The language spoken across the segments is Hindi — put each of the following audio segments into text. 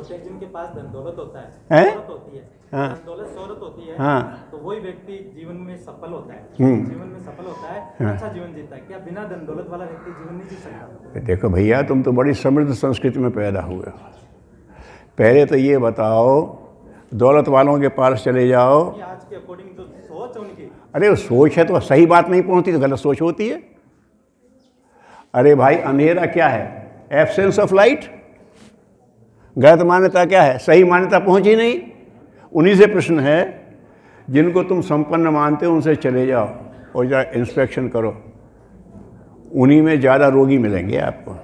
होते हैं जिनके पास धन दौलत होता है, हैं? शोहरत होती है, हाँ। धन दौलत शोहरत होती है, हाँ। तो वही व्यक्ति जीवन में सफल होता है, जीवन में सफल होता है, हाँ। अच्छा जीवन जीता है। क्या बिना धन दौलत वाला व्यक्ति जीवन नहीं जी सकता? देखो भैया, तुम तो बड़ी समृद्ध संस्कृति में पैदा हुए हो। पहले तो ये बताओ, दौलत वालों के पास चले जाओ। ये आज के अकॉर्डिंग जो सोच है उनकी, अरे वो सोच है तो सही बात नहीं पहुंचती तो गलत सोच होती है। अरे भाई, अंधेरा क्या है? Absence of light. गलत मान्यता क्या है? सही मान्यता पहुंची नहीं। उन्हीं से प्रश्न है, जिनको तुम संपन्न मानते हो उनसे चले जाओ और जरा इंस्पेक्शन करो, उन्हीं में ज़्यादा रोगी मिलेंगे आपको।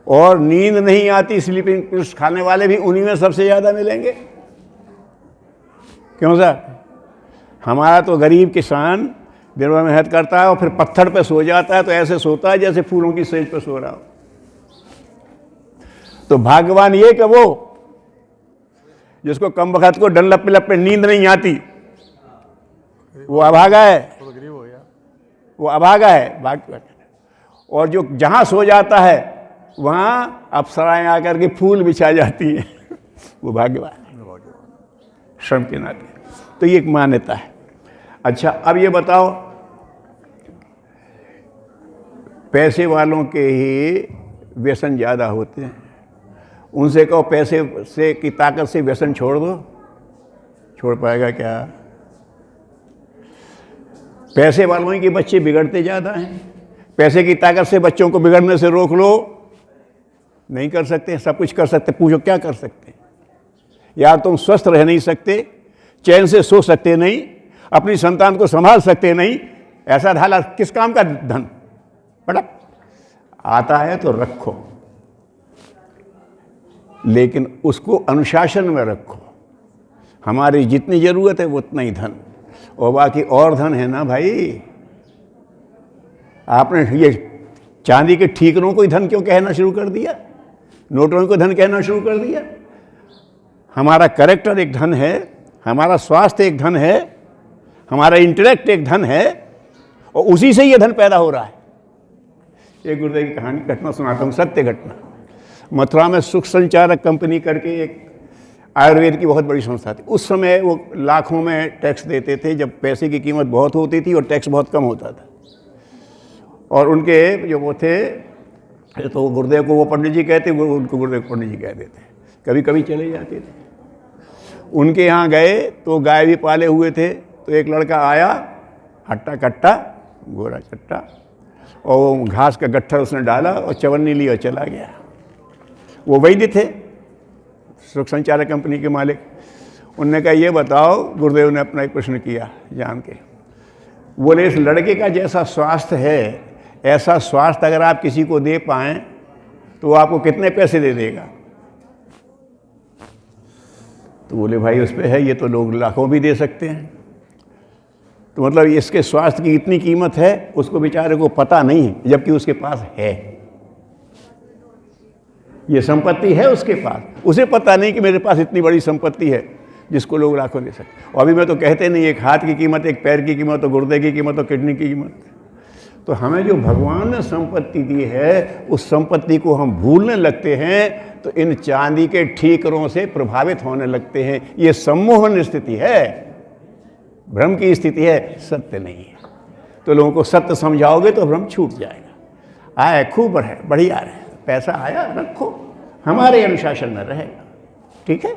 और नींद नहीं आती स्लीपिंग पिल्स खाने वाले भी उन्हीं में सबसे ज़्यादा मिलेंगे। क्यों सर? हमारा तो गरीब किसान दिन भर मेहनत करता है और फिर पत्थर पे सो जाता है तो ऐसे सोता है जैसे फूलों की सेज पे सो रहा हो। तो भाग्यवान ये कि वो जिसको कम वक्त को डनलप पे नींद नहीं आती, वो अभागा है, वो अभागा है। भाग्य। और जो जहाँ सो जाता है वहाँ अप्सराएं आकर के फूल बिछा जाती हैं, वो भाग्यवान है श्रम के नाते। तो ये एक मान्यता है। अच्छा, अब ये बताओ, पैसे वालों के ही व्यसन ज़्यादा होते हैं। उनसे कहो पैसे से की ताकत से व्यसन छोड़ दो, छोड़ पाएगा क्या? पैसे वालों के बच्चे बिगड़ते ज़्यादा हैं। पैसे की ताकत से बच्चों को बिगड़ने से रोक लो, नहीं कर सकते। सब कुछ कर सकते, पूछो क्या कर सकते? या तुम स्वस्थ रह नहीं सकते, चैन से सो सकते नहीं, अपनी संतान को संभाल सकते नहीं। ऐसा ढाला किस काम का धन? बड़ा आता है तो रखो, लेकिन उसको अनुशासन में रखो। हमारी जितनी ज़रूरत है वो उतना ही धन, और बाकी और धन है ना भाई। आपने ये चांदी के ठीकरों को ही धन क्यों कहना शुरू कर दिया? नोटों को धन कहना शुरू कर दिया? हमारा कैरेक्टर एक धन है, हमारा स्वास्थ्य एक धन है, हमारा इंटेलेक्ट एक धन है, और उसी से ये धन पैदा हो रहा है। एक गुरुदेव की कहानी घटना सुनाता हूँ, सत्य घटना। मथुरा में सुख संचारक कंपनी करके एक आयुर्वेद की बहुत बड़ी संस्था थी। उस समय वो लाखों में टैक्स देते थे, जब पैसे की कीमत बहुत होती थी और टैक्स बहुत कम होता था। और उनके जो वो थे, तो गुरुदेव को वो पंडित जी कहते, वो उनको गुरुदेव पंडित जी कहते थे। कभी कभी चले जाते थे उनके यहाँ। गए तो गाय भी पाले हुए थे, तो एक लड़का आया, हट्टा कट्टा, गोरा चट्टा, और वो घास का गट्ठर उसने डाला और चवन्नी ली और चला गया। वो वैद्य थे, सुख संचारक कंपनी के मालिक। उनने कहा, ये बताओ, गुरुदेव ने अपना एक प्रश्न किया जान के। बोले, इस लड़के का जैसा स्वास्थ्य है, ऐसा स्वास्थ्य अगर आप किसी को दे पाएं तो वो आपको कितने पैसे दे देगा? तो बोले, भाई उस पर है, ये तो लोग लाखों भी दे सकते हैं। तो मतलब इसके स्वास्थ्य की इतनी कीमत है, उसको बेचारे को पता नहीं है, जबकि उसके पास है। ये संपत्ति है उसके पास, उसे पता नहीं कि मेरे पास इतनी बड़ी संपत्ति है जिसको लोग लाखों दे सकते। और अभी मैं तो कहते नहीं, एक हाथ की कीमत, एक पैर की कीमत, तो गुर्दे की कीमत, तो किडनी की कीमत। तो हमें जो भगवान ने संपत्ति दी है, उस संपत्ति को हम भूलने लगते हैं, तो इन चांदी के ठीकरों से प्रभावित होने लगते हैं। ये सम्मोहन स्थिति है, भ्रम की स्थिति है, सत्य नहीं है। तो लोगों को सत्य समझाओगे तो भ्रम छूट जाएगा। आए खूब है, बढ़िया है, पैसा आया रखो, हमारे अनुशासन में रहेगा, ठीक है।